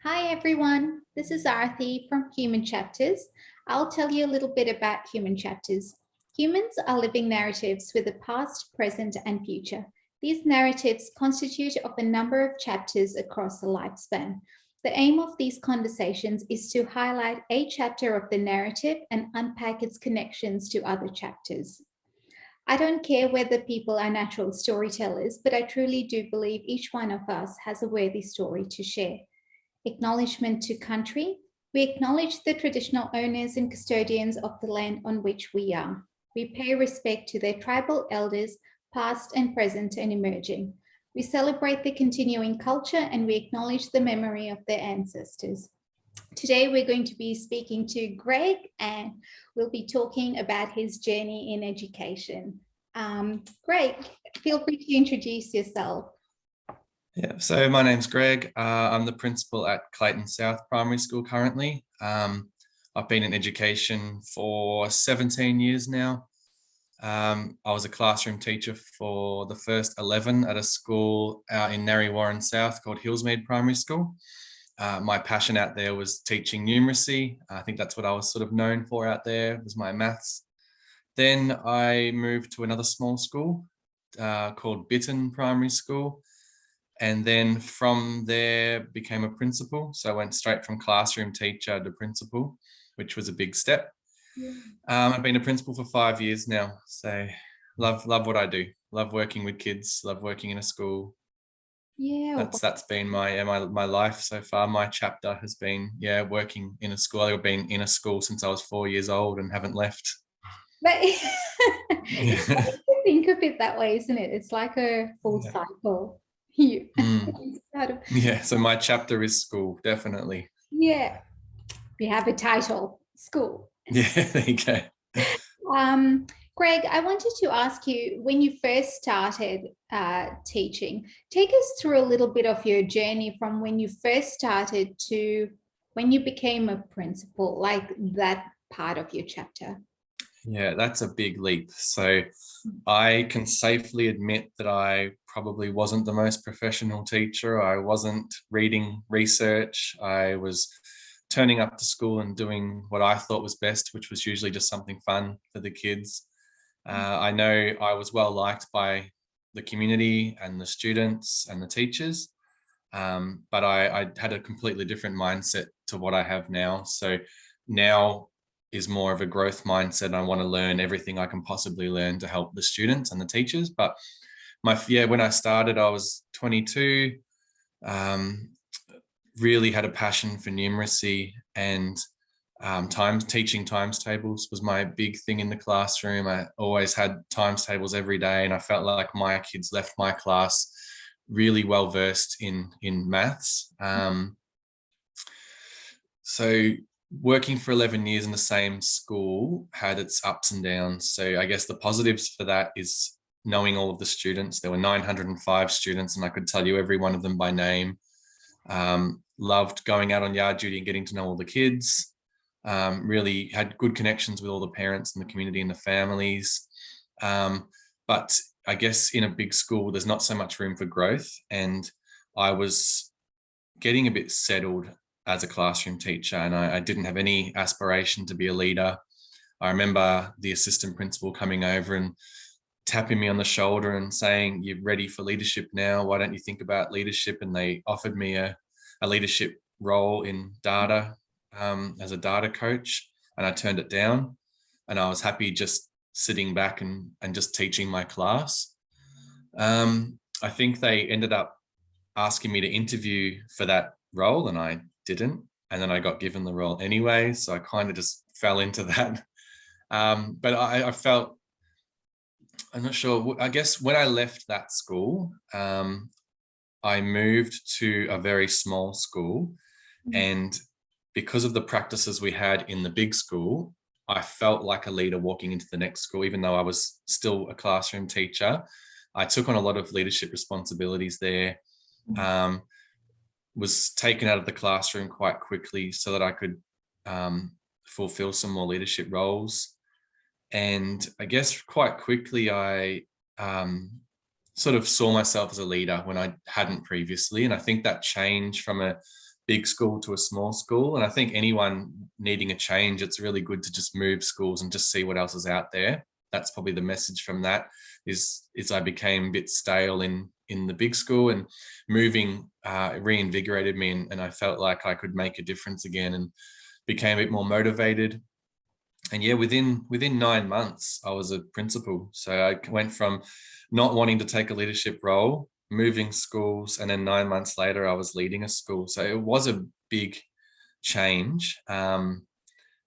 Hi everyone, this is Arthi from Human Chapters. I'll tell you a little bit about Human Chapters. Humans are living narratives with a past, present and future. These narratives constitute of a number of chapters across the lifespan. The aim of these conversations is to highlight a chapter of the narrative and unpack its connections to other chapters. I don't care whether people are natural storytellers, but I truly do believe each one of us has a worthy story to share. Acknowledgement to country. We acknowledge the traditional owners and custodians of the land on which we are. We pay respect to their tribal elders, past and present and emerging. We celebrate the continuing culture and we acknowledge the memory of their ancestors. Today, we're going to be speaking to Greg and we'll be talking about his journey in education. Greg, feel free to introduce yourself. Yeah, so my name's Greg. I'm the principal at Clayton South Primary School currently. I've been in education for 17 years now. I was a classroom teacher for the first 11 at a school out in Narre Warren South called Hillsmead Primary School. My passion out there was teaching numeracy. I think that's what I was sort of known for out there, was my maths. Then I moved to another small school called Bitton Primary School. And then from there became a principal. So I went straight from classroom teacher to principal, which was a big step. Yeah. I've been a principal for 5 years now. So love what I do. Love working with kids, love working in a school. Yeah. That's been my life so far. My chapter has been, working in a school. I've been in a school since I was 4 years old and haven't left. But think of it that way, isn't it? It's like a full cycle. Yeah, so my chapter is school, definitely. Yeah, we have a title, school. Yeah, there you go. Greg, I wanted to ask you, when you first started teaching, take us through a little bit of your journey from when you first started to when you became a principal, like that part of your chapter. Yeah, that's a big leap. So I can safely admit that I probably wasn't the most professional teacher. I wasn't reading research. I was turning up to school and doing what I thought was best, which was usually just something fun for the kids. I know I was well liked by the community and the students and the teachers, but I had a completely different mindset to what I have now. So now is more of a growth mindset. I want to learn everything I can possibly learn to help the students and the teachers. But when I started, I was 22, really had a passion for numeracy, and teaching times tables was my big thing in the classroom. I always had times tables every day, and I felt like my kids left my class really well versed in maths. So working for 11 years in the same school had its ups and downs. So I guess the positives for that is knowing all of the students. There were 905 students and I could tell you every one of them by name. Loved going out on yard duty and getting to know all the kids. Really had good connections with all the parents and the community and the families. But I guess in a big school, there's not so much room for growth. And I was getting a bit settled as a classroom teacher, and I didn't have any aspiration to be a leader. I remember the assistant principal coming over and tapping me on the shoulder and saying, "You're ready for leadership now. Why don't you think about leadership?" And they offered me a leadership role in data as a data coach, and I turned it down. And I was happy just sitting back and just teaching my class. I think they ended up asking me to interview for that role, and I didn't, and then I got given the role anyway, so I kind of just fell into that. But I felt, I'm not sure, I guess when I left that school, I moved to a very small school, and because of the practices we had in the big school, I felt like a leader walking into the next school. Even though I was still a classroom teacher, I took on a lot of leadership responsibilities there. Was taken out of the classroom quite quickly so that I could fulfill some more leadership roles. And I guess quite quickly I sort of saw myself as a leader when I hadn't previously. And I think that changed from a big school to a small school. And I think anyone needing a change, it's really good to just move schools and just see what else is out there. That's probably the message from that is I became a bit stale in the big school, and moving reinvigorated me, and I felt like I could make a difference again and became a bit more motivated. And yeah, within 9 months, I was a principal. So I went from not wanting to take a leadership role, moving schools, and then 9 months later, I was leading a school. So it was a big change, and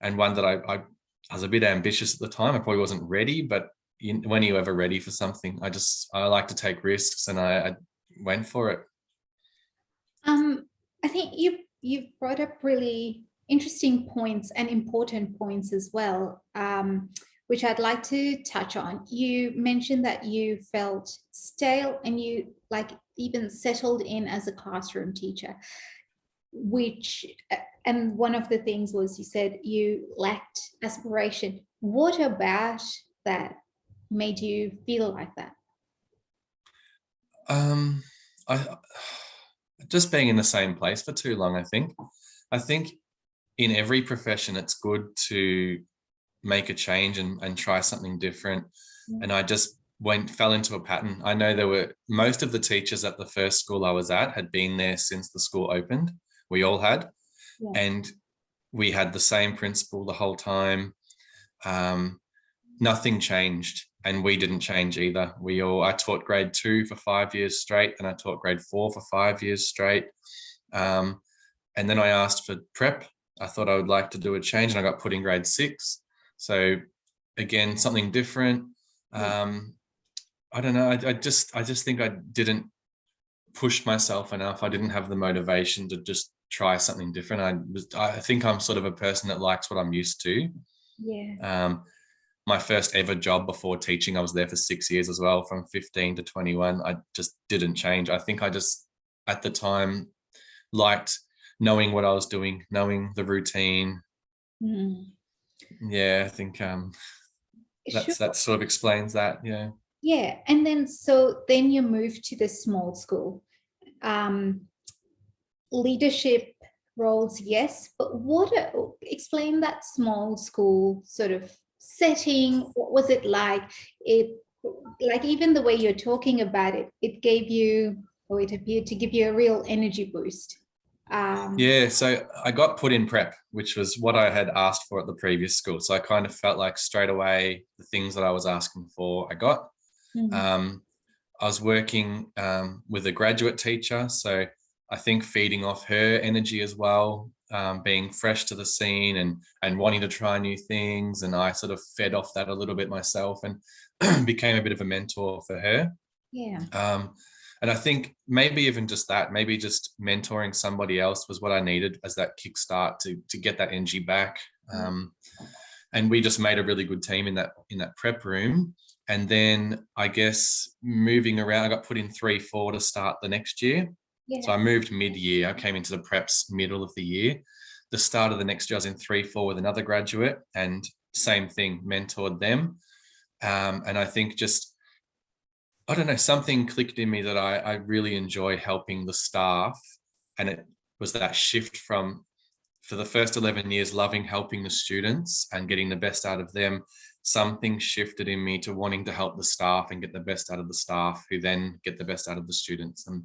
one that I was a bit ambitious at the time. I probably wasn't ready, but when are you ever ready for something? I like to take risks, and I went for it. I think you've brought up really interesting points and important points as well, which I'd like to touch on. You mentioned that you felt stale and you like even settled in as a classroom teacher, and one of the things was you said you lacked aspiration. What about that made you feel like that? I just being in the same place for too long. I think in every profession, it's good to make a change and try something different. Yeah. And I just fell into a pattern. I know there were most of the teachers at the first school I was at had been there since the school opened. We all had, Yeah. and we had the same principal the whole time. Nothing changed, and we didn't change either. I taught grade 2 for 5 years straight, and I taught grade 4 for 5 years straight. And then I asked for prep. I thought I would like to do a change, and I got put in grade 6. So again, something different. I don't know. I just think I didn't push myself enough. I didn't have the motivation to just try something different. I think I'm sort of a person that likes what I'm used to. Yeah. My first ever job before teaching, I was there for 6 years as well, from 15 to 21. I just didn't change. I think I just, at the time, liked knowing what I was doing, knowing the routine. Yeah, I think Sure. that sort of explains that. Yeah. Yeah. And then you moved to the small school. Leadership roles, yes, but explain that small school sort of setting. What was it like? Like even the way you're talking about it, it gave you, or it appeared to give you a real energy boost. Yeah, so I got put in prep, which was what I had asked for at the previous school. So I kind of felt like straight away the things that I was asking for, I got. I was working with a graduate teacher, so I think feeding off her energy as well, being fresh to the scene and wanting to try new things. And I sort of fed off that a little bit myself and became a bit of a mentor for her. Yeah. And I think maybe even just that, maybe just mentoring somebody else was what I needed as that kickstart to get that energy back. And we just made a really good team in that prep room. And then I guess moving around, I got put in 3-4 to start the next year. Yeah. So I moved mid-year. I came into the preps middle of the year. The start of the next year, I was in 3-4 with another graduate, and same thing, mentored them. And I think just, I don't know, something clicked in me that I really enjoy helping the staff. And it was that shift from, for the first 11 years, loving helping the students and getting the best out of them. Something shifted in me to wanting to help the staff and get the best out of the staff, who then get the best out of the students. And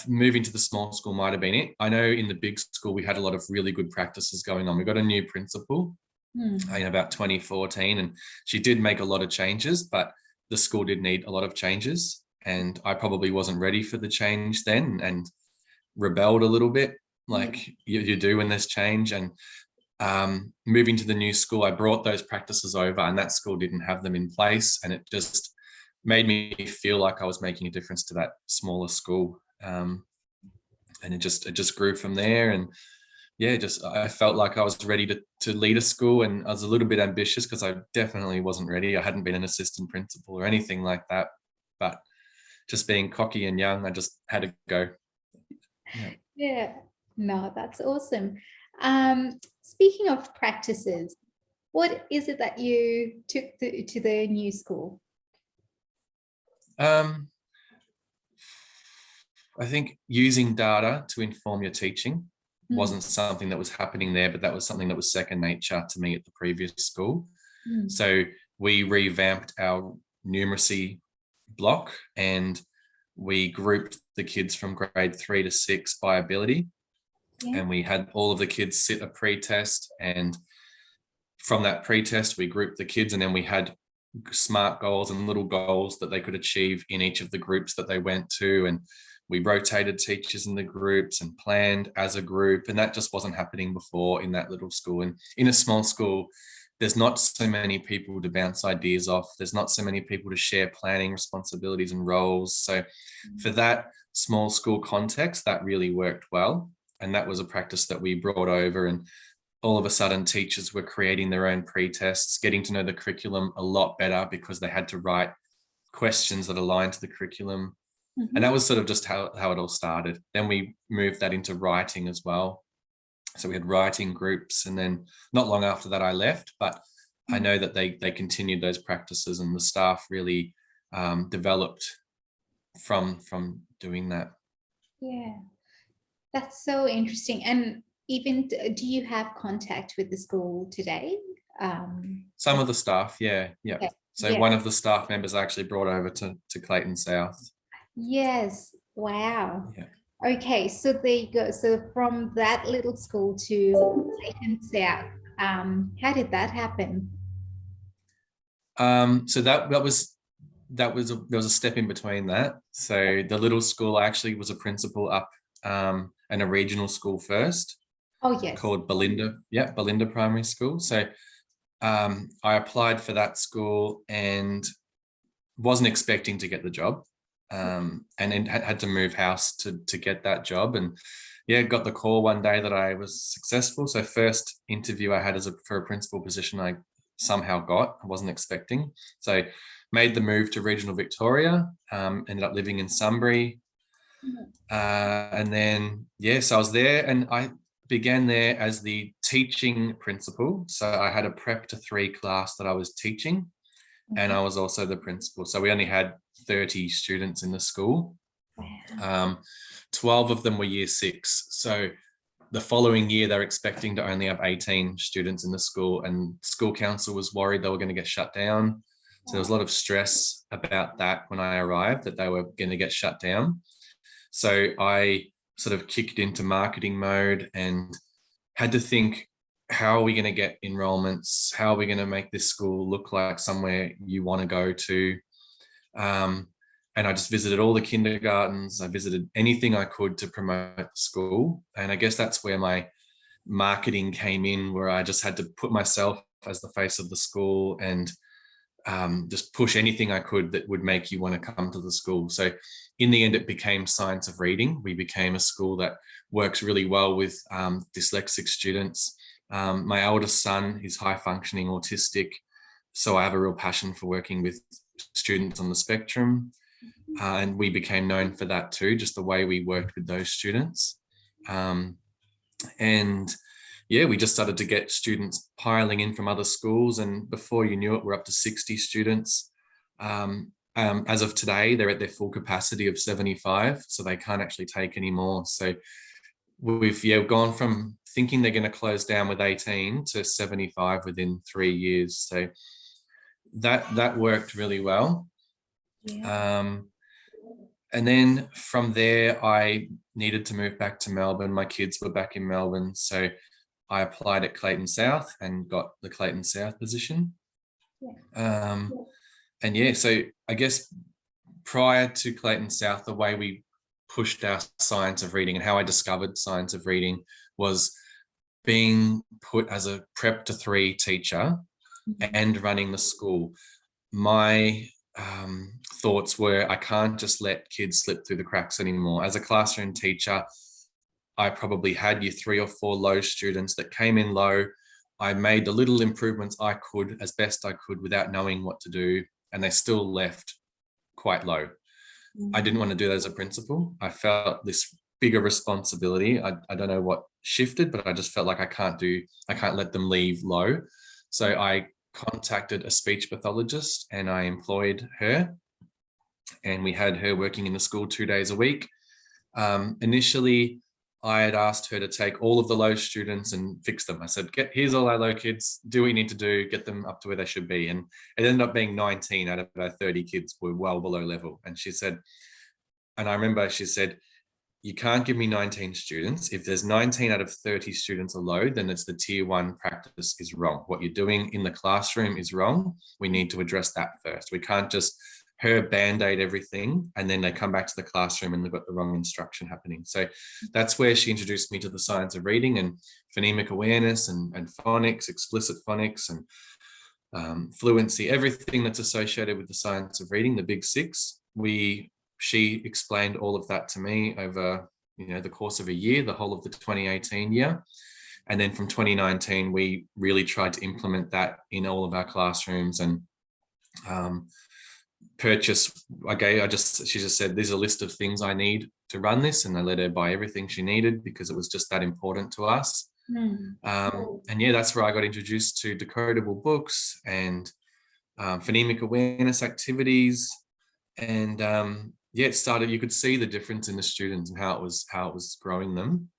moving to the small school might have been it. I know in the big school, we had a lot of really good practices going on. We got a new principal in about 2014, and she did make a lot of changes, but the school did need a lot of changes. And I probably wasn't ready for the change then and rebelled a little bit, like you do when there's change. And moving to the new school, I brought those practices over, and that school didn't have them in place. And it just made me feel like I was making a difference to that smaller school. And it just grew from there. And yeah, I felt like I was ready to lead a school, and I was a little bit ambitious because I definitely wasn't ready. I hadn't been an assistant principal or anything like that, but just being cocky and young, I just had to go. Yeah. No, that's awesome. Speaking of practices, what is it that you took to the new school? I think using data to inform your teaching. wasn't something that was happening there, but that was something that was second nature to me at the previous school. So we revamped our numeracy block and we grouped the kids from grade 3 to 6 by ability. And we had all of the kids sit a pre-test, and from that pre-test we grouped the kids, and then we had SMART goals and little goals that they could achieve in each of the groups that they went to, and we rotated teachers in the groups and planned as a group, and that just wasn't happening before in that little school. And in a small school, there's not so many people to bounce ideas off. There's not so many people to share planning responsibilities and roles. So for that small school context, that really worked well. And that was a practice that we brought over, and all of a sudden teachers were creating their own pre-tests, getting to know the curriculum a lot better because they had to write questions that aligned to the curriculum. And that was sort of just how it all started. Then we moved that into writing as well. So we had writing groups, and then not long after that I left, but I know that they continued those practices, and the staff really developed from doing that. Yeah, that's so interesting. And even, do you have contact with the school today? Some of the staff, yeah. Okay. So one of the staff members actually brought over to Clayton South. Yes. Wow. Yeah. Okay, so there you go. So from that little school to Clayton South, how did that happen? So there was a step in between that. So the little school, I actually was a principal up in a regional school first. Oh yes. Called Belinda Primary School. So I applied for that school and wasn't expecting to get the job, and then had to move house to get that job. And got the call one day that I was successful. So first interview I had for a principal position, I somehow got. I wasn't expecting. So made the move to regional Victoria, ended up living in Sunbury. And then, so I was there, and I began there as the teaching principal. So I had a prep to 3 class that I was teaching, and I was also the principal. So we only had 30 students in the school. 12 of them were year 6. So the following year, they're expecting to only have 18 students in the school, and school council was worried they were going to get shut down. So there was a lot of stress about that when I arrived, that they were going to get shut down. So I sort of kicked into marketing mode and had to think, how are we going to get enrollments? How are we going to make this school look like somewhere you want to go to? And I just visited all the kindergartens. I visited anything I could to promote the school. And I guess that's where my marketing came in, where I just had to put myself as the face of the school and just push anything I could that would make you want to come to the school. So in the end, it became Science of Reading. We became a school that works really well with dyslexic students. My eldest son is high functioning autistic, so I have a real passion for working with students on the spectrum. And we became known for that too, just the way we worked with those students. We just started to get students piling in from other schools, and before you knew it, we're up to 60 students. As of today, they're at their full capacity of 75, so they can't actually take any more. So we've gone from thinking they're going to close down with 18 to 75 within 3 years. So that worked really well. And then from there, I needed to move back to Melbourne. My kids were back in Melbourne, so I applied at Clayton South and got the Clayton South position. So I guess prior to Clayton South, the way we pushed our Science of Reading and how I discovered Science of Reading was being put as a prep to 3 teacher and running the school. My thoughts were, I can't just let kids slip through the cracks anymore. As a classroom teacher, I probably had year 3 or 4 low students that came in low. I made the little improvements I could as best I could without knowing what to do, and they still left quite low. I didn't want to do that as a principal. I felt this bigger responsibility. I don't know what shifted, but I just felt like I can't let them leave low. So I contacted a speech pathologist and I employed her, and we had her working in the school 2 days a week. Initially, I had asked her to take all of the low students and fix them. I said, here's all our low kids, do what you need to do, get them up to where they should be. And it ended up being 19 out of our 30 kids were well below level. And she said, and I remember she said, you can't give me 19 students. If there's 19 out of 30 students are low, then it's the tier 1 practice is wrong. What you're doing in the classroom is wrong. We need to address that first. We can't just her band-aid everything and then they come back to the classroom and they've got the wrong instruction happening. So that's where she introduced me to the science of reading and phonemic awareness and phonics, explicit phonics and fluency, everything that's associated with the science of reading, the big 6. She explained all of that to me over, the course of a year, the whole of the 2018 year. And then from 2019, we really tried to implement that in all of our classrooms and she just said, there's a list of things I need to run this. And I let her buy everything she needed because it was just that important to us. And yeah, that's where I got introduced to decodable books and phonemic awareness activities. And it started, you could see the difference in the students and how it was growing them.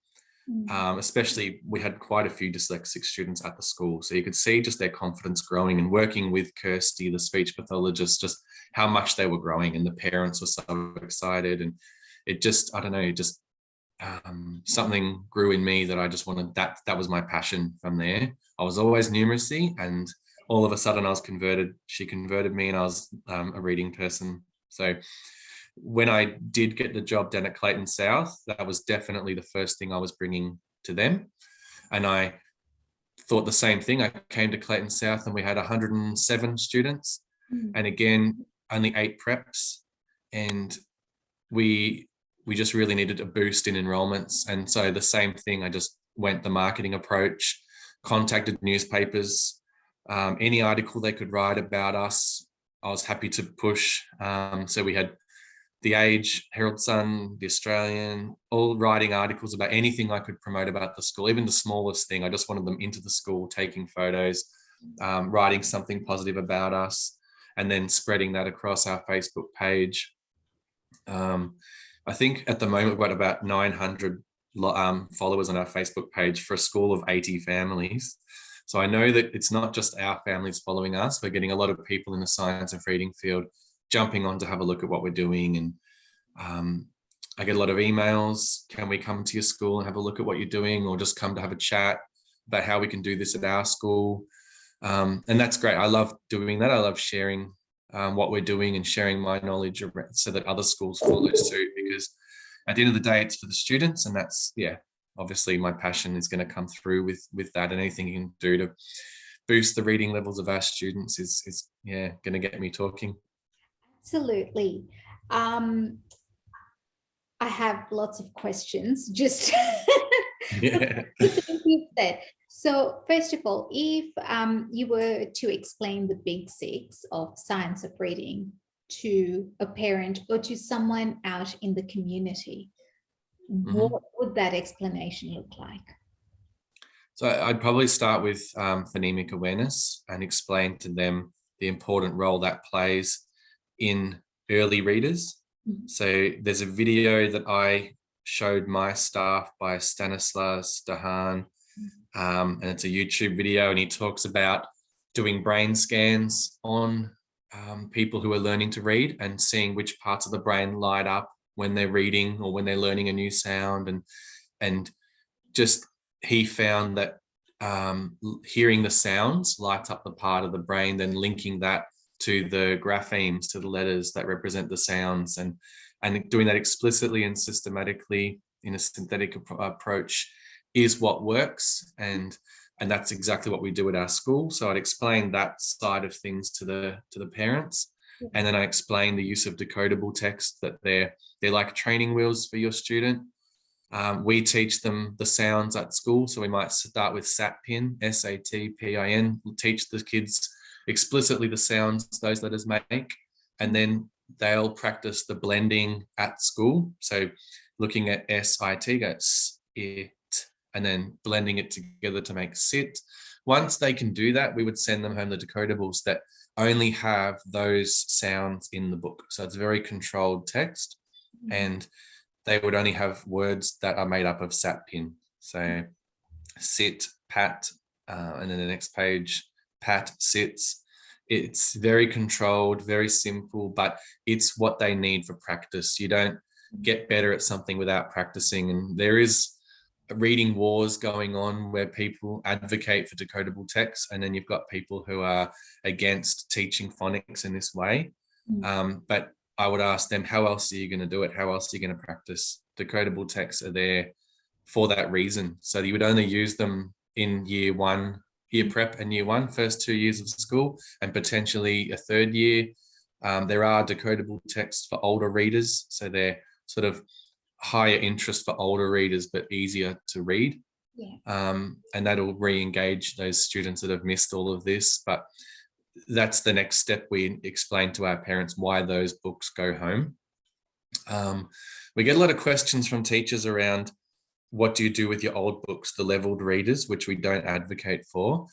Especially we had quite a few dyslexic students at the school, so you could see just their confidence growing, and working with Kirsty, the speech pathologist, just how much they were growing, and the parents were so excited. And it just, I don't know, just something grew in me that I just wanted, that was my passion from there. I was always numeracy, and all of a sudden I was converted. She converted me and I was a reading person. So when I did get the job down at Clayton South, that was definitely the first thing I was bringing to them. And I thought the same thing. I came to Clayton South and we had 107 students. And again, only 8 preps. And we just really needed a boost in enrollments. And so the same thing, I just went the marketing approach, contacted newspapers, any article they could write about us, I was happy to push. So we had The Age, Herald Sun, The Australian, all writing articles about anything I could promote about the school, even the smallest thing. I just wanted them into the school, taking photos, writing something positive about us, and then spreading that across our Facebook page. I think at the moment we've got about 900 followers on our Facebook page for a school of 80 families. So I know that it's not just our families following us. We're getting a lot of people in the science of reading field jumping on to have a look at what we're doing. And I get a lot of emails. Can we come to your school and have a look at what you're doing, or just come to have a chat about how we can do this at our school? And that's great. I love doing that. I love sharing what we're doing and sharing my knowledge so that other schools follow suit, because at the end of the day, it's for the students. And that's, obviously my passion is going to come through with that, and anything you can do to boost the reading levels of our students is going to get me talking. Absolutely. I have lots of questions, just So first of all, if you were to explain the big 6 of science of reading to a parent or to someone out in the community, what would that explanation look like? So I'd probably start with phonemic awareness and explain to them the important role that plays in early readers. So there's a video that I showed my staff by Stanislas Dehaan, and it's a YouTube video, and he talks about doing brain scans on people who are learning to read and seeing which parts of the brain light up when they're reading or when they're learning a new sound. And just he found that hearing the sounds lights up the part of the brain, then linking that to the graphemes, to the letters that represent the sounds, and doing that explicitly and systematically in a synthetic approach is what works. And that's exactly what we do at our school. So I'd explain that side of things to the parents. And then I explain the use of decodable text, that they're like training wheels for your student. We teach them the sounds at school. So we might start with SATPIN, SATPIN, teach the kids explicitly the sounds those letters make, and then they'll practice the blending at school. So looking at SIT, go it, and then blending it together to make sit. Once they can do that, we would send them home the decodables that only have those sounds in the book. So it's very controlled text. And they would only have words that are made up of sat pin. So sit, pat, and then the next page, pat, sits. It's very controlled, very simple, but it's what they need for practice. You don't get better at something without practicing. And there is reading wars going on where people advocate for decodable text, and then you've got people who are against teaching phonics in this way. But I would ask them, how else are you going to do it? How else are you going to practice? Decodable texts are there for that reason. So you would only use them in year one, year prep and year one, first 2 years of school, and potentially a third year. There are decodable texts for older readers. So they're sort of higher interest for older readers, but easier to read. And that'll re-engage those students that have missed all of this. But that's the next step. We explain to our parents why those books go home. We get a lot of questions from teachers around, what do you do with your old books, the leveled readers, which we don't advocate for.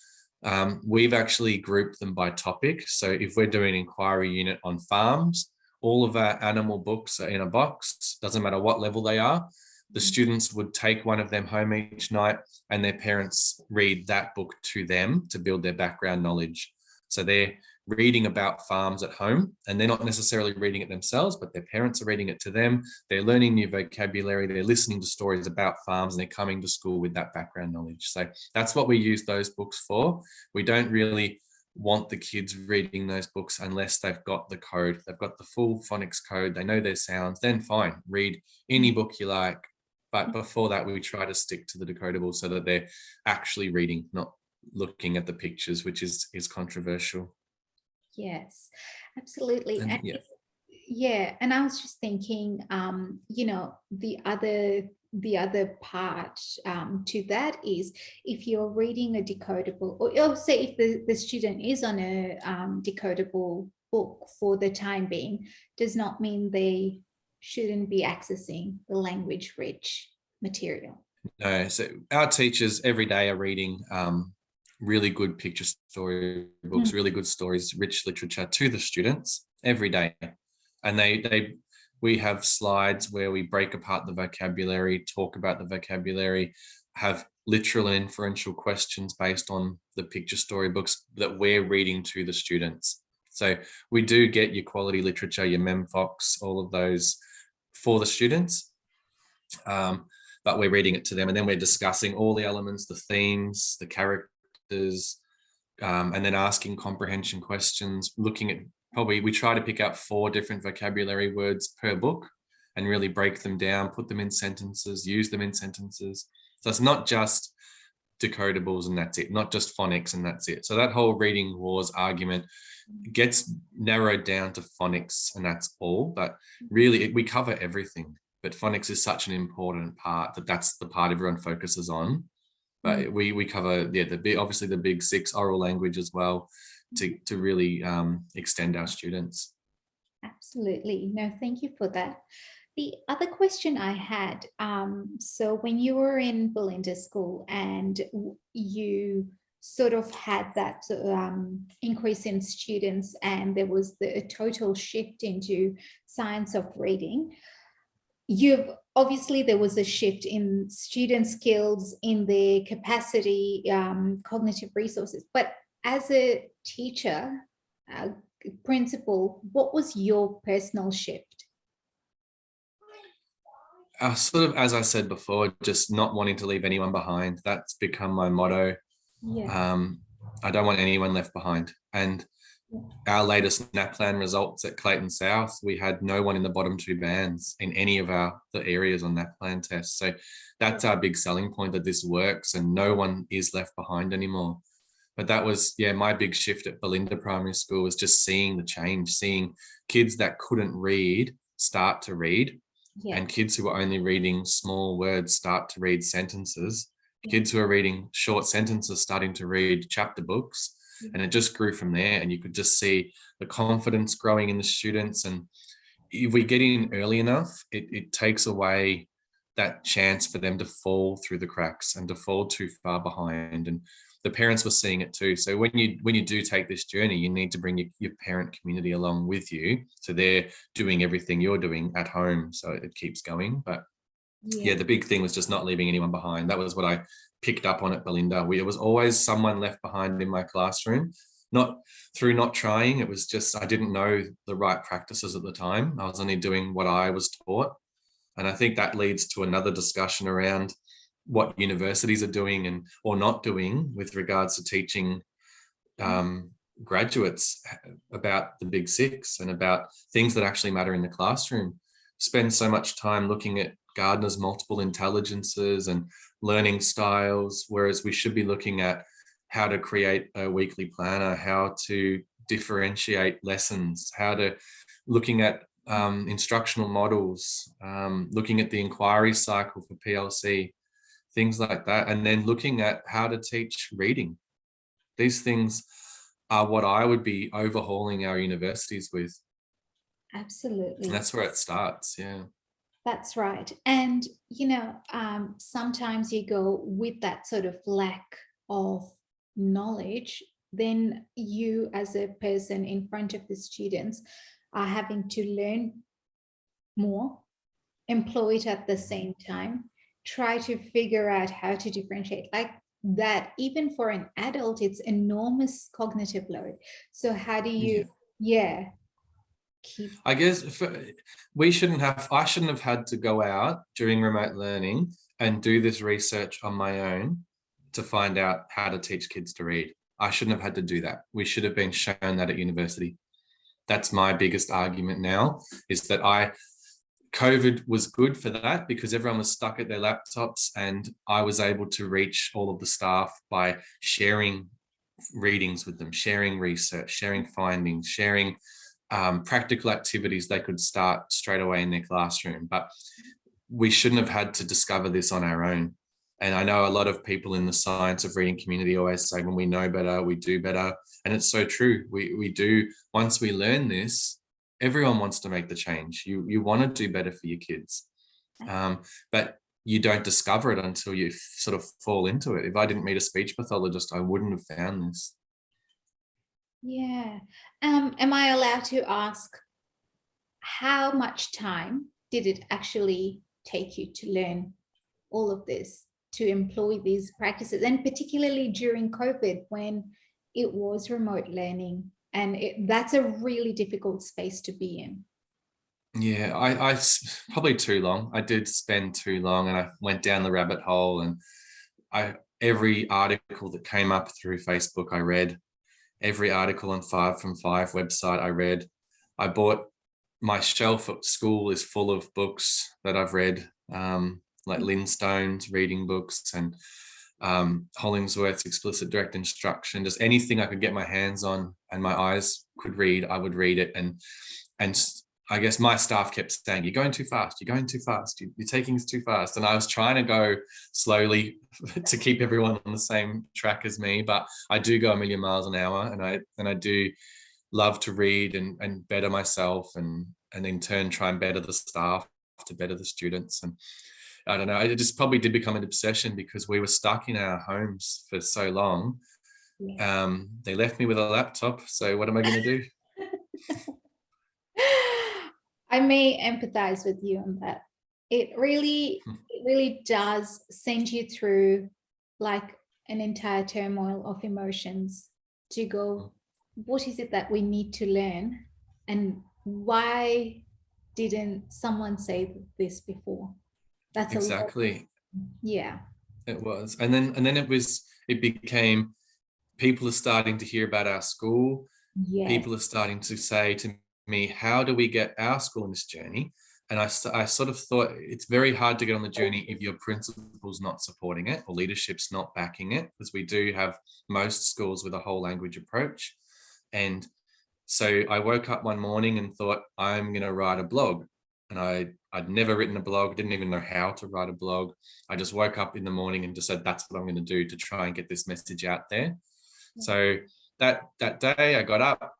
We've actually grouped them by topic. So if we're doing an inquiry unit on farms, all of our animal books are in a box, doesn't matter what level they are. The students would take one of them home each night, and their parents read that book to them to build their background knowledge. So they're reading about farms at home, and they're not necessarily reading it themselves, but their parents are reading it to them. They're learning new vocabulary, they're listening to stories about farms, and they're coming to school with that background knowledge. So that's what we use those books for. We don't really want the kids reading those books unless they've got the code, they've got the full phonics code, they know their sounds, then fine, read any book you like. But before that, we try to stick to the decodable so that they're actually reading, not looking at the pictures, which is controversial. Yes, absolutely. And And yeah, and I was just thinking, the other part to that is, if you're reading a decodable, or say if the student is on a decodable book for the time being, does not mean they shouldn't be accessing the language rich material. no, so our teachers every day are reading really good picture story books, really good stories, rich literature to the students every day. And we have slides where we break apart the vocabulary, talk about the vocabulary, have literal and inferential questions based on the picture story books that we're reading to the students. So we do get your quality literature, your MEmFox, all of those for the students. But we're reading it to them, and then we're discussing all the elements, the themes, the characters, and then asking comprehension questions, looking at we try to pick up 4 different vocabulary words per book and really break them down, put them in sentences, use them in sentences. So it's not just decodables and that's it, not just phonics and that's it. So that whole reading wars argument gets narrowed down to phonics and that's all. But really, we cover everything. But phonics is such an important part that's the part everyone focuses on. But we cover obviously the big 6, oral language as well, to really extend our students. Absolutely. No, thank you for that. The other question I had, so when you were in Belinda School and you sort of had that increase in students, and there was a total shift into science of reading, obviously there was a shift in student skills, in their capacity, cognitive resources. But as a teacher, principal, what was your personal shift? Sort of, as I said before, just not wanting to leave anyone behind. That's become my motto. I don't want anyone left behind. And our latest NAPLAN results at Clayton South, we had no one in the bottom 2 bands in any of the areas on NAPLAN tests. So that's our big selling point, that this works and no one is left behind anymore. But that was, my big shift at Belinda Primary School was just seeing the change, seeing kids that couldn't read start to read, and kids who were only reading small words start to read sentences, kids who are reading short sentences starting to read chapter books. And it just grew from there, and you could just see the confidence growing in the students. And if we get in early enough, it takes away that chance for them to fall through the cracks and to fall too far behind. And the parents were seeing it too. So when you do take this journey, you need to bring your parent community along with you, so they're doing everything you're doing at home, so it keeps going. But yeah, the big thing was just not leaving anyone behind. That was what I picked up on at Belinda. There was always someone left behind in my classroom, not through not trying. It was just I didn't know the right practices at the time. I was only doing what I was taught. And I think that leads to another discussion around what universities are doing and or not doing with regards to teaching graduates about the big six and about things that actually matter in the classroom. Spend so much time looking at Gardner's multiple intelligences and learning styles, whereas we should be looking at how to create a weekly planner, how to differentiate lessons, how to looking at instructional models, looking at the inquiry cycle for PLC, things like that, and then looking at how to teach reading. These things are what I would be overhauling our universities with. Absolutely. And that's where it starts. Yeah. That's right. And, you know, sometimes you go with that sort of lack of knowledge, then you as a person in front of the students are having to learn more, employ it at the same time, try to figure out how to differentiate. Like that, even for an adult, it's enormous cognitive load. So how do you, keep... I guess I shouldn't have had to go out during remote learning and do this research on my own to find out how to teach kids to read. I shouldn't have had to do that. We should have been shown that at university. That's my biggest argument now, is that COVID was good for that because everyone was stuck at their laptops, and I was able to reach all of the staff by sharing readings with them, sharing research, sharing findings, sharing practical activities they could start straight away in their classroom. But we shouldn't have had to discover this on our own. And I know a lot of people in the science of reading community always say, when we know better, we do better. And it's so true. We do. Once we learn this, everyone wants to make the change. You want to do better for your kids. But you don't discover it until you sort of fall into it. If I didn't meet a speech pathologist, I wouldn't have found this. Yeah. Am I allowed to ask, how much time did it actually take you to learn all of this, to employ these practices, and particularly during COVID when it was remote learning, and that's a really difficult space to be in? Yeah, I probably too long. I did spend too long, and I went down the rabbit hole, and every article that came up through Facebook, I read. Every article on 5 from 5 website, I read. I bought, my shelf at school is full of books that I've read, like Lindstone's reading books and Hollingsworth's explicit direct instruction, just anything I could get my hands on and my eyes could read, I would read it. And I guess my staff kept saying, you're going too fast, you're going too fast, you're taking this too fast. And I was trying to go slowly to keep everyone on the same track as me, but I do go a million miles an hour, and I do love to read and better myself, and in turn try and better the staff to better the students. And I don't know, it just probably did become an obsession because we were stuck in our homes for so long. Yes. They left me with a laptop, so what am I going to do? I may empathize with you on that. It really does send you through like an entire turmoil of emotions to go, what is it that we need to learn? And why didn't someone say this before? That's exactly. Yeah. It was. And then it became, people are starting to hear about our school. Yes. People are starting to say to me, how do we get our school in this journey? And I sort of thought it's very hard to get on the journey if your principal's not supporting it or leadership's not backing it, because we do have most schools with a whole language approach. And so I woke up one morning and thought, I'm going to write a blog. And I'd never written a blog, didn't even know how to write a blog. I just woke up in the morning and just said, that's what I'm going to do to try and get this message out there. So that day I got up,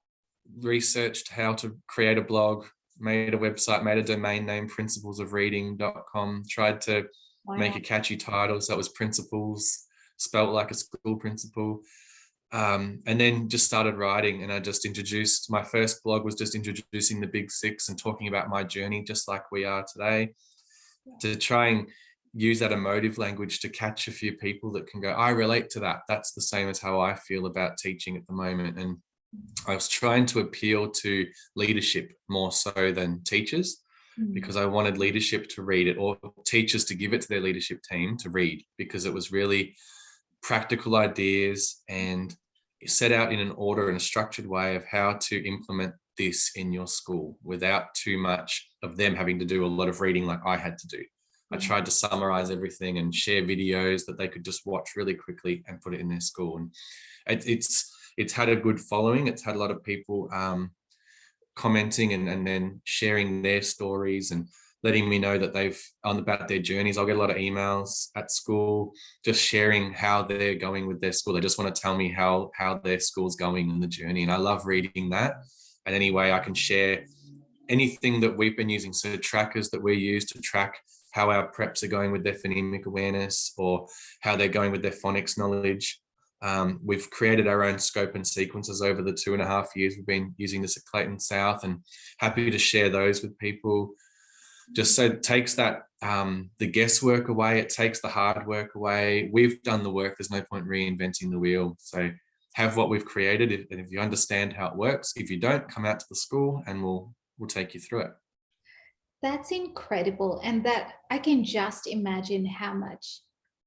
researched how to create a blog, made a website, made a domain name, principlesofreading.com, tried to make a catchy title. So it was Principles spelt like a school principal. And then just started writing, and I just introduced, my first blog was just introducing the Big Six and talking about my journey, just like we are today, to try and use that emotive language to catch a few people that can go, I relate to that. That's the same as how I feel about teaching at the moment. And I was trying to appeal to leadership more so than teachers, because I wanted leadership to read it, or teachers to give it to their leadership team to read, because it was really practical ideas and set out in an order and a structured way of how to implement this in your school without too much of them having to do a lot of reading like I had to do. I tried to summarize everything and share videos that they could just watch really quickly and put it in their school. And it's had a good following. It's had a lot of people commenting and then sharing their stories and letting me know that they've on about their journeys. I'll get a lot of emails at school just sharing how they're going with their school. They just want to tell me how their school's going in the journey. And I love reading that. And any way I can share anything that we've been using, so trackers that we use to track how our preps are going with their phonemic awareness or how they're going with their phonics knowledge. We've created our own scope and sequences over the 2.5 years we've been using this at Clayton South, and happy to share those with people. Just so it takes that the guesswork away, it takes the hard work away. We've done the work, there's no point reinventing the wheel. So have what we've created, and if you understand how it works. If you don't, come out to the school and we'll take you through it. That's incredible. And that I can just imagine how much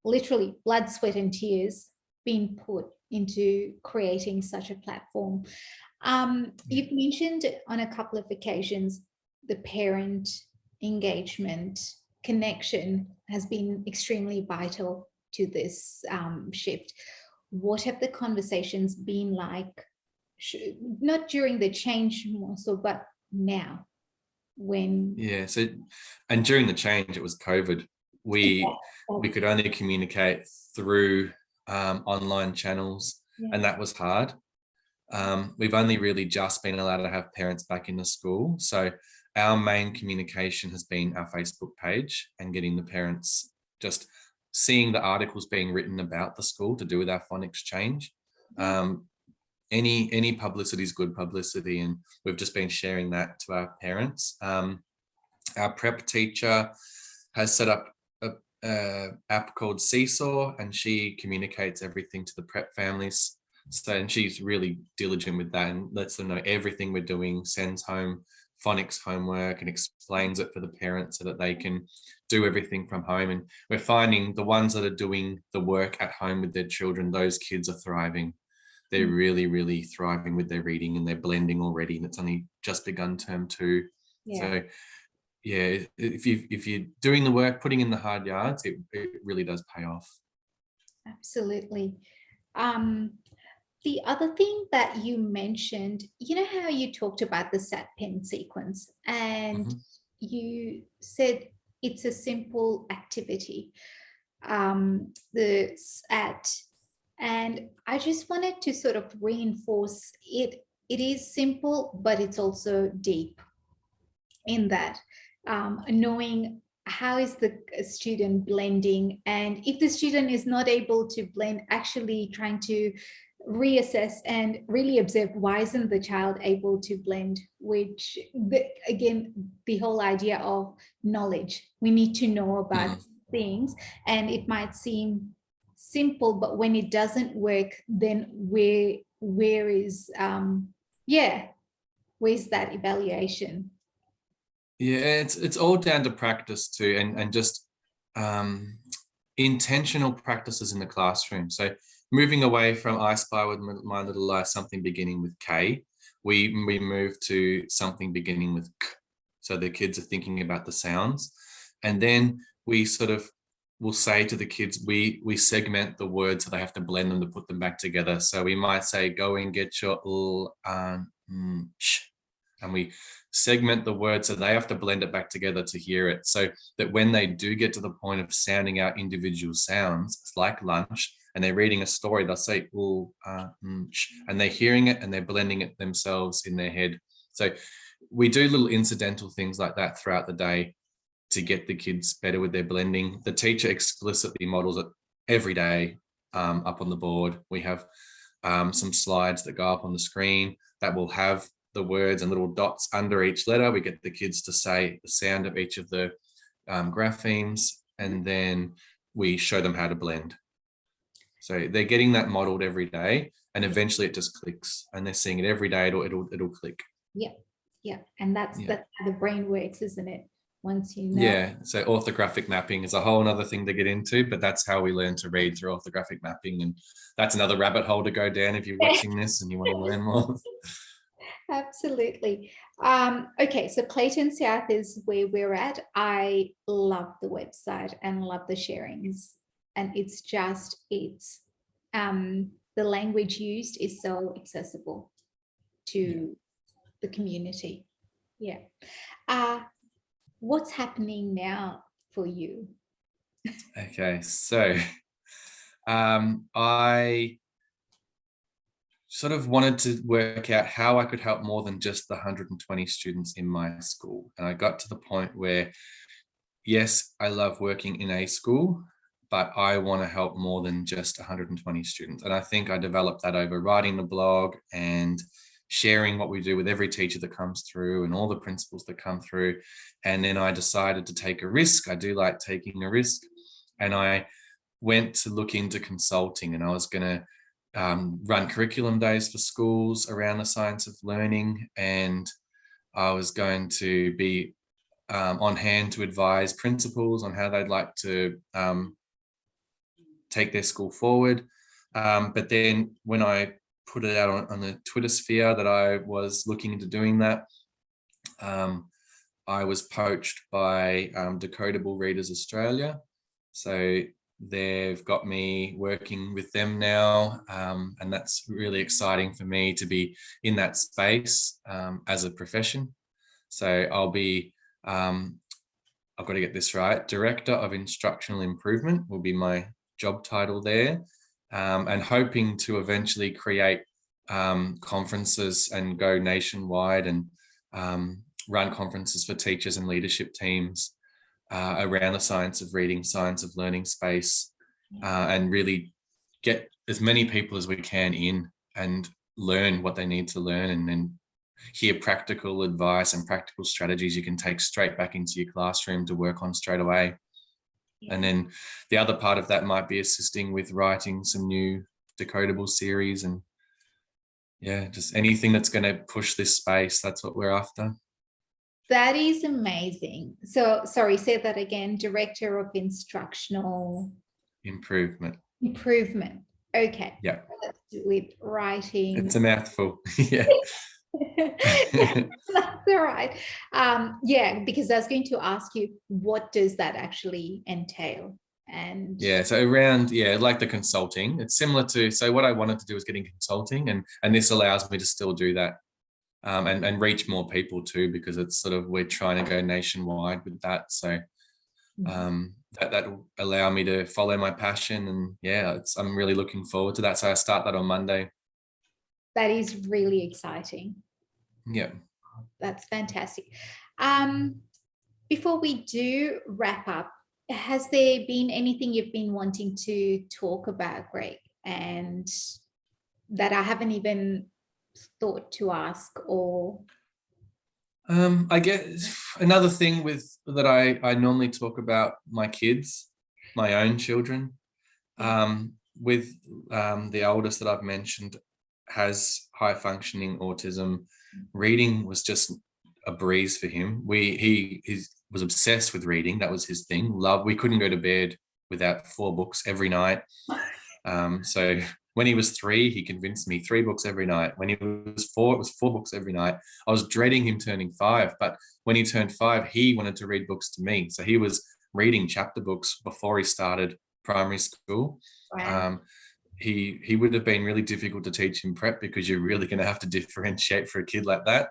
literally blood, sweat, and tears being put into creating such a platform. You've mentioned on a couple of occasions the parent engagement connection has been extremely vital to this shift. What have the conversations been like, not during the change more so, but now? When so and during the change, it was COVID. We could only communicate through online channels, and that was hard. We've only really just been allowed to have parents back in the school, so our main communication has been our Facebook page and getting the parents, just seeing the articles being written about the school to do with our phonics change. Any publicity is good publicity, and we've just been sharing that to our parents. Our prep teacher has set up a app called Seesaw, and she communicates everything to the prep families. So, and she's really diligent with that and lets them know everything we're doing, sends home phonics homework and explains it for the parents so that they can do everything from home. And we're finding the ones that are doing the work at home with their children, those kids are thriving. They're really, really thriving with their reading, and they're blending already, and it's only just begun term 2. So if you're doing the work, putting in the hard yards, it really does pay off. Absolutely. The other thing that you mentioned, you know how you talked about the sat pen sequence, and you said it's a simple activity, the SAT. And I just wanted to sort of reinforce it. It is simple, but it's also deep in that, knowing how is the student blending, and if the student is not able to blend, actually trying to reassess and really observe why isn't the child able to blend, which again, the whole idea of knowledge. We need to know about things, and it might seem simple, but when it doesn't work, then where's that evaluation? It's all down to practice too, and just intentional practices in the classroom. So moving away from I Spy with My Little Eye, something beginning with K, we move to something beginning with K, so the kids are thinking about the sounds. And then we sort of will say to the kids, we segment the words so they have to blend them to put them back together. So we might say, go and get your sh, and we segment the word so they have to blend it back together to hear it, so that when they do get to the point of sounding out individual sounds, it's like lunch, and they're reading a story, they'll say and they're hearing it and they're blending it themselves in their head. So we do little incidental things like that throughout the day to get the kids better with their blending. The teacher explicitly models it every day. up on the board. We have some slides that go up on the screen that will have the words and little dots under each letter. We get the kids to say the sound of each of the graphemes, and then we show them how to blend. So they're getting that modeled every day, and eventually it just clicks, and they're seeing it every day. It'll click. Yeah, and that's how the brain works, isn't it? Once you know. Yeah, so orthographic mapping is a whole other thing to get into, but that's how we learn to read, through orthographic mapping, and that's another rabbit hole to go down if you're watching this and you want to learn more. Absolutely. Okay, so Clayton South is where we're at. I love the website and love the sharings, and it's the language used is so accessible to the community. Yeah. What's happening now for you? Okay, so I sort of wanted to work out how I could help more than just the 120 students in my school. And I got to the point where, yes, I love working in a school, but I want to help more than just 120 students. And I think I developed that over writing the blog and sharing what we do with every teacher that comes through and all the principals that come through. And then I decided to take a risk. I do like taking a risk. And I went to look into consulting, and I was going to run curriculum days for schools around the science of learning, and I was going to be on hand to advise principals on how they'd like to take their school forward. But then when I put it out on the Twitter sphere that I was looking into doing that, I was poached by Decodable Readers Australia. So they've got me working with them now, and that's really exciting for me to be in that space as a profession. So I'll be, I've got to get this right, Director of Instructional Improvement will be my job title there, and hoping to eventually create conferences and go nationwide and run conferences for teachers and leadership teams around the science of reading, science of learning space, and really get as many people as we can in and learn what they need to learn, and then hear practical advice and practical strategies you can take straight back into your classroom to work on straight away. And then the other part of that might be assisting with writing some new decodable series, and just anything that's going to push this space. That's what we're after. That is amazing. So, sorry, say that again. Director of Instructional Improvement. Okay. Yeah. Let's do with writing. It's a mouthful. Yeah. That's all right. Because I was going to ask you, what does that actually entail? And so around like the consulting, it's similar to, so what I wanted to do was getting consulting, and this allows me to still do that. And reach more people too, because it's sort of, we're trying to go nationwide with that. So that will allow me to follow my passion, and I'm really looking forward to that. So I start that on Monday. That is really exciting. Yeah. That's fantastic. Before we do wrap up, has there been anything you've been wanting to talk about, Greg, and that I haven't even thought to ask? Or I guess another thing that I normally talk about my kids, my own children, with the oldest that I've mentioned has high functioning autism. Reading was just a breeze for him. He was obsessed with reading. That was his thing. We couldn't go to bed without 4 books every night. So when he was 3, he convinced me 3 books every night. When he was 4, it was 4 books every night. I was dreading him turning 5, but when he turned 5, he wanted to read books to me. So he was reading chapter books before he started primary school. wow. He would have been really difficult to teach in prep, because you're really going to have to differentiate for a kid like that.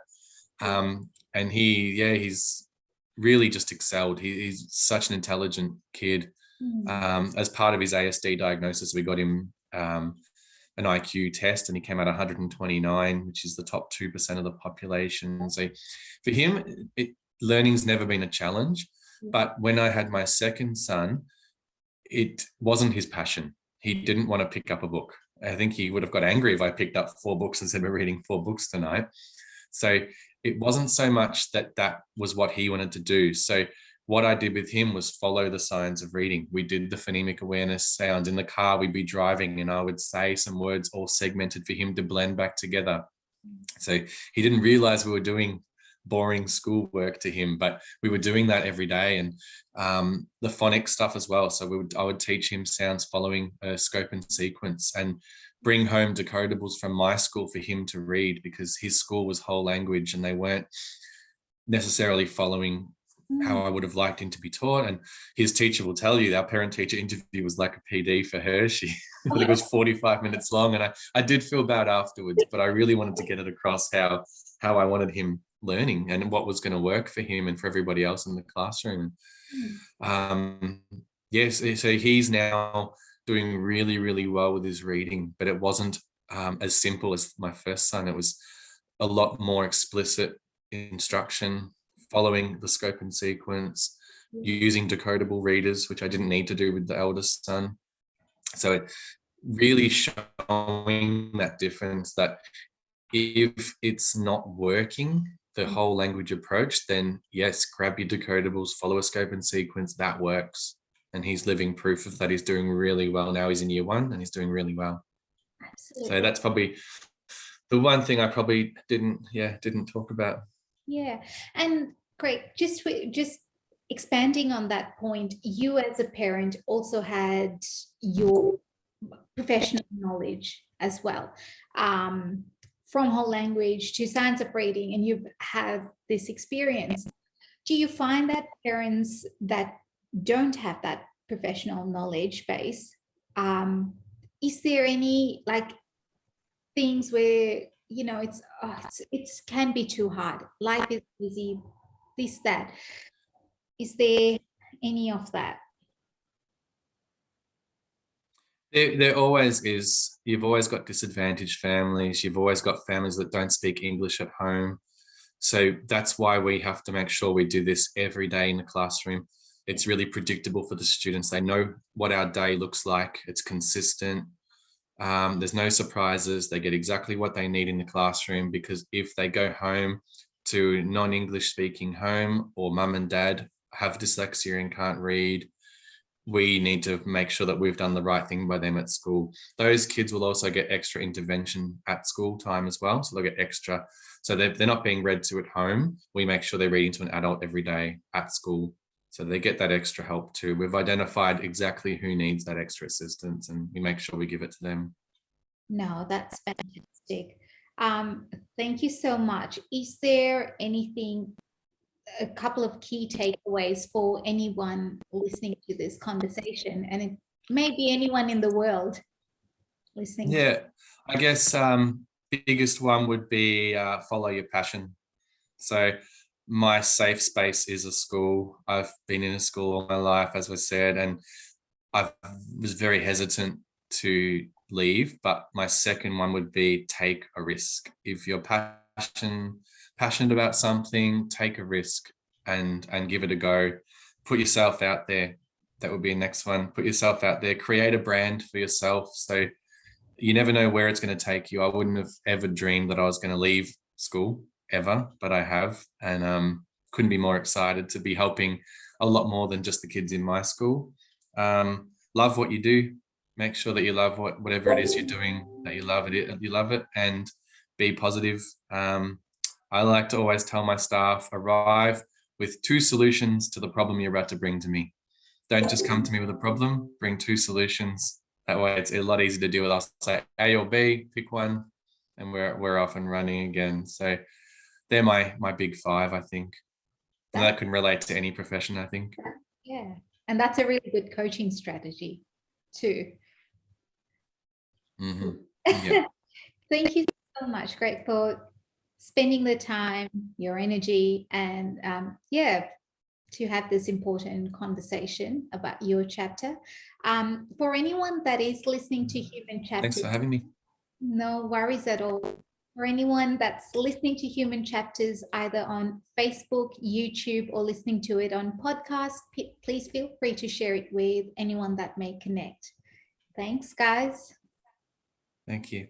And he's really just excelled. He's such an intelligent kid. As part of his ASD diagnosis, we got him an IQ test, and he came out 129, which is the top 2% of the population. So for him, learning's never been a challenge. But when I had my second son, it wasn't his passion. he didn't want to pick up a book. I think he would have got angry if I picked up 4 books and said, we're reading 4 books tonight. So it wasn't so much that that was what he wanted to do. So what I did with him was follow the signs of reading. We did the phonemic awareness sounds. In the car, we'd be driving and I would say some words all segmented for him to blend back together. So he didn't realize we were doing boring schoolwork to him, but we were doing that every day. And the phonics stuff as well. So I would teach him sounds following a scope and sequence, and bring home decodables from my school for him to read, because his school was whole language and they weren't necessarily following how I would have liked him to be taught. And his teacher will tell you, our parent-teacher interview was like a PD for her. I think it was 45 minutes long, and I did feel bad afterwards, but I really wanted to get it across how I wanted him learning and what was going to work for him and for everybody else in the classroom. Yes, so he's now doing really, really well with his reading, but it wasn't as simple as my first son. It was a lot more explicit instruction, following the scope and sequence, using decodable readers, which I didn't need to do with the eldest son. So it really showing that difference, that if it's not working, the whole language approach, then yes, grab your decodables, follow a scope and sequence, that works. And he's living proof of that. He's doing really well. Now he's in year 1 and he's doing really well. Absolutely. So that's probably the one thing I probably didn't talk about. Yeah. And Greg, just expanding on that point, you as a parent also had your professional knowledge as well, from whole language to science of reading, and you have this experience. Do you find that parents that don't have that professional knowledge base, is there any like things where, you know, it can be too hard, life is busy, this, that? Is there any of that? There always is. You've always got disadvantaged families. You've always got families that don't speak English at home. So that's why we have to make sure we do this every day in the classroom. It's really predictable for the students. They know what our day looks like. It's consistent. There's no surprises. They get exactly what they need in the classroom, because if they go home to non-English speaking home, or mum and dad have dyslexia and can't read, we need to make sure that we've done the right thing by them at school. Those kids will also get extra intervention at school time as well. So they'll get extra. So they're not being read to at home. We make sure they're reading to an adult every day at school. So they get that extra help too. We've identified exactly who needs that extra assistance, and we make sure we give it to them. No, that's fantastic. Thank you so much. Is there anything, a couple of key takeaways for anyone listening to this conversation, and it may be anyone in the world listening? Yeah, I guess biggest one would be follow your passion. So my safe space is a school. I've been in a school all my life, as was said, and I was very hesitant to leave, but my second one would be take a risk. If you're passionate about something, take a risk and give it a go. Put yourself out there. That would be the next one. Put yourself out there, create a brand for yourself. So you never know where it's going to take you. I wouldn't have ever dreamed that I was going to leave school ever, but I have, and couldn't be more excited to be helping a lot more than just the kids in my school. Love what you do. Make sure that you love whatever it is you're doing, that you love it, and be positive. I like to always tell my staff, arrive with 2 solutions to the problem you're about to bring to me. Don't just come to me with a problem, bring 2 solutions. That way it's a lot easier to deal with. I'll say A or B, pick one, and we're off and running again. So they're my big 5, I think. And that can relate to any profession, I think. Yeah, and that's a really good coaching strategy too. Mm-hmm. Yeah. Thank you so much, Greg, for spending the time, your energy, and to have this important conversation about your chapter. For anyone that is listening to Human Chapters, thanks for having me. No worries at all. For anyone that's listening to Human Chapters either on Facebook, YouTube, or listening to it on podcast, please feel free to share it with anyone that may connect. Thanks, guys. Thank you.